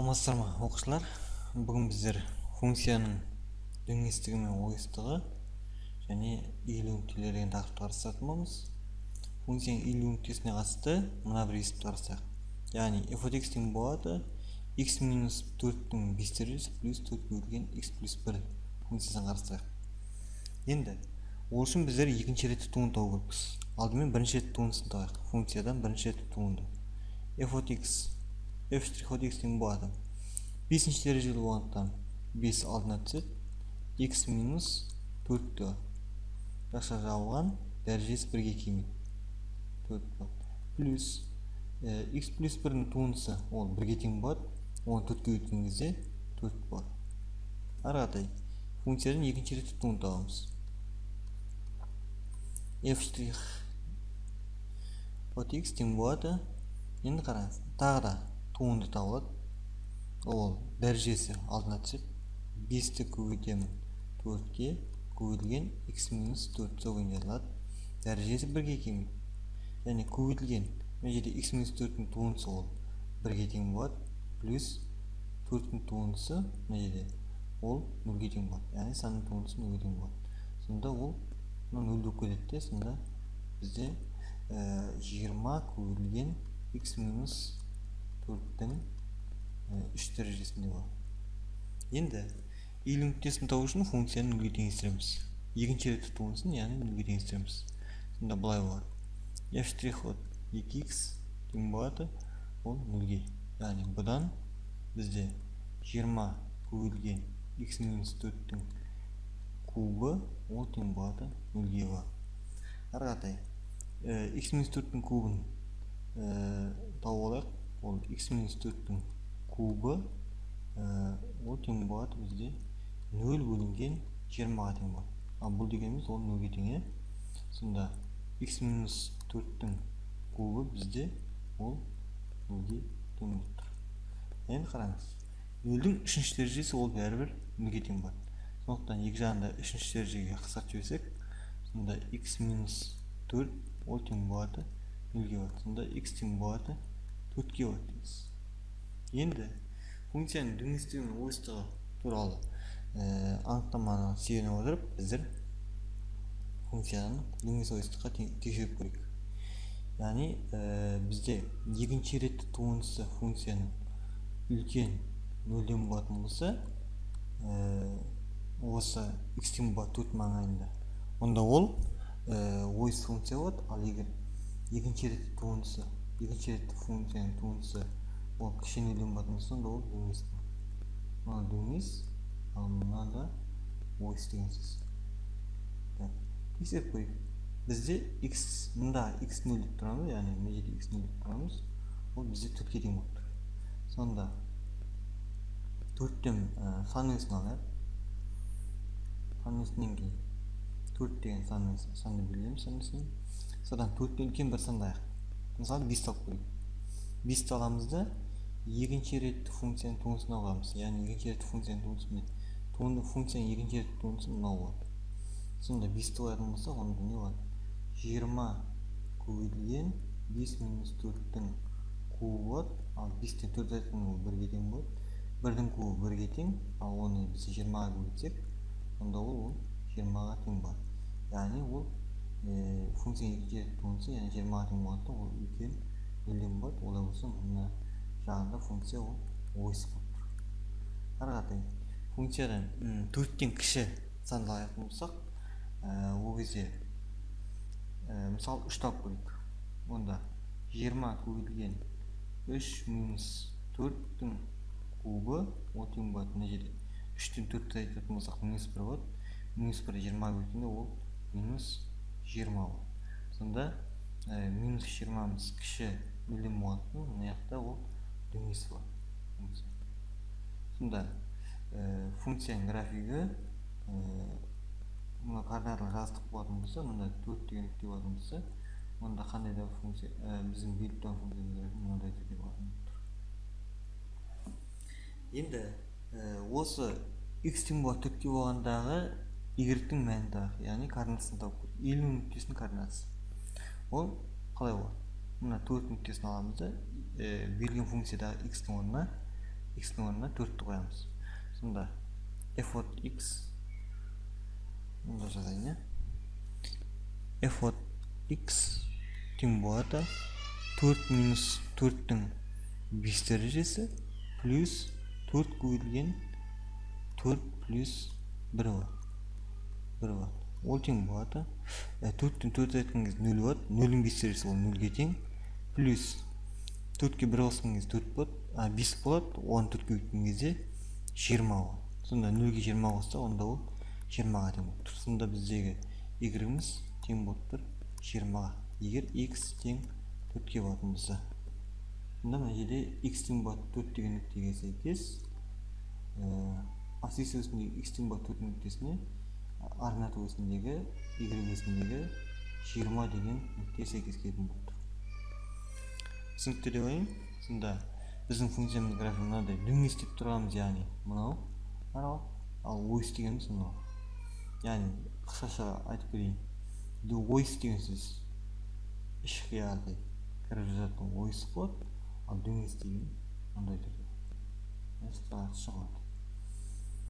Саламатсыздар ма оқушылар? Бүгін біздер функцияның дөңестігі мен ойыстығы және иілу нүктелері деген тақырыпты қарастыратын боламыз. Функцияның иілу нүктесіне қатысты мына бір есепті қарастырайық. Яғни f от x тең болады x минус 4-тің 5 дәрежесі плюс 4 бөлінген x плюс 1 функциясын қарастырайық. Енді ол үшін біздер екінші ретті туынды табу керекпіз. Алдымен бірінші ретті туындысын табайық. Функциядан бірінші ретті туынды f от x f' от x тең болады 5-ші дәрежелі болғандықтан 5 алдына түседі, x минус 4-ті жақша жабылған, дәрежесі 1-ге келмейді, 4 болады. Плюс x плюс 1-дің туындысы ол 1-ге тең болады, оны 4-ке өткен кезде 4 болады. Ары қаратай функциядан екінші ретті туынды табамыз. f' от x тең болады. Енді қараңыз, тағы да туынды табылады. Ол дәрежесі алдына түсіп, 5-ті көбейтемін 4-ке, көбейтілген x минус 4 соған жазылады. Дәрежесі 1-ге келмейді. Және көбейтілген, мына жерде x минус 4-тің туындысы ол 1-ге тең болады, плюс 4-тің туындысы мына жерде ол 0-ге тең болады. Яғни санның туындысы 0-ге тең болады. Сонда ол 0 болып кетеді. Сонда бізде 20 көбейтілген x минус 4-тің 3 дәрежесінде болады. Енді иілу нүктесін табу үшін функцияны 0-ге теңестіреміз. Екінші ретті туындысын, яғни 0-ге теңестіреміз. Сонда былай болады. f' от 2x тең болады, ол 0-ге. Яғни бұдан бізде 20 көбейтілген x минус 4-тің кубы ол тең болады 0-ге болады. Ары қаратай x минус 4-тің кубын тауып алайық. Ол x минус 4-тің кубы ол тең болады бізде 0 бөлінген 20-ға тең болады. Ал бұл дегеніміз ол 0-ге тең. Сонда x минус 4-тің кубы бізде ол 0-ге тең болып тұр. Енді қараңыз, 0-дің 3-ші дәрежесі ол бәрібір 0-ге тең болады. Сондықтан екі жағында 3-ші дәрежеге қысқартып жіберсек, сонда x минус 4 ол тең болады 0-ге болады. Сонда x тең болады 4-ге болады дейміз. Енді функцияның дөңестігі мен ойыстығы туралы анықтаманы сүйене отырып, біздер функцияның дөңес ойыстыққа тексеріп көрейік. Яғни бізде екінші ретті туындысы функцияның үлкен 0-ден болатын болса, осы x тең болады 4 маңайында, онда ол ойыс функция болады. Ал егер екінші ретті туындысы, екінші ретті функцияның туындысы ол кіші 0-ден болатын болса, онда ол дөңес болады. Мына дөңес, ал мына да ойыс деген сөз. Тексеріп көрейік. Бізде мында x 0 деп тұрамыз, яғни мына жерде x 0 деп тұрамыз, ол бізде 4-ге тең болып тұр. Сонда 4-тен сан өсін алайық. Сан өсінен кейін 4 деген санды белгілейміз. Содан 4-тен үлкен бір санды алайық. Мысалы 5 алып көрейік. 5 аламыз да екінші ретті функцияның туындысын аламыз. Яғни екінші ретті функцияның туындысы функцияның екінші ретті туындысы мынау болады. Сонда 5-ті алатын болсақ, онда не болады? 20 көбейтілген 5 минус 4-тің кубы болады. Ал 5-тен 4 айтқан ол 1-ге тең болады. 1-дің кубы 1-ге тең, ал оны біз 20-ға көбейтсек, онда ол 20-ға тең болады. Яғни ол функцияның екінші ретті туындысы, яғни 20-ға тең болады, ол үлкен 0-ден болады. Олай болса, мына жағында функция ол ойыс болып тұр. Ары қаратай функциядан 4-тен кіші санды алатын болсақ, ол кезде мысалы 3 тауып көрейік. Онда 20 көбейтілген 3 минус 4-тің кубы ол тең болады. Мына жерде 3-тен 4-ті айтатын болсақ, минус 1 болады. Минус 1 20-ға көбейткенде ол минус 20 болады. Сонда минус 20-мыз кіші 0-ден болатын, мына жақта ол дөңес болады. Сонда функцияның графигі мына координаталық жазықтық болатын болса, мында 4 деген нүкте болатын болса, онда қандай да функция, біздің беріп тұрған функцияның графигі мынадай түрде болатын тұр. Енді осы x тең болады 4-ке болғандағы y-тің мәнін табайық, яғни координасын тауып көрейік. Иілу нүктесінің координасы. Ол қалай болады? Мына 4 нүктесін аламыз да, берілген функциядағы x-тің орнына x-ның орнына 4-ті қоямыз. Сонда f от x мұнда жазайын, f от x тең болады 4 минус 4-тің 5 дәрежесі плюс 4 көбейтілген 4 плюс 1 болады. Ол тең болады 4-тен 4 айтқан кезде 0 болады, 0-дің 5 дәрежесі ол 0-ге тең, плюс 4-ке 1 қосқан кезде 4 болады, 5 болады, оған 4 көбейткен кезде 20 болады. Сонда 0-ге 20 қосса, онда ол 20-ға тең болып тұр. Сонда біздегі y-іміз тең болып тұр 20-ға. Егер x тең 4-ке болатын болса. Сонда мына жерде x тең болады 4 деген нүктеге сәйкес, асс осіндегі x тең болады 4 нүктесіне, ординат осіндегі y осіндегі 20 деген нүкте сәйкес келетін болып тұр. Түсінікті деп ойлаймын. Сонда біздің функциямыз графигы мынадай дөңес деп тұрғанымыз, яғни мынау аралық, ал ойыс дегеніміз мынау. Яғни қысқаша айтып берейін. Ойыс деген сөз ішқиярдай кіріп жататын ойыс болады, ал дөңес деген мындай түрде шығады.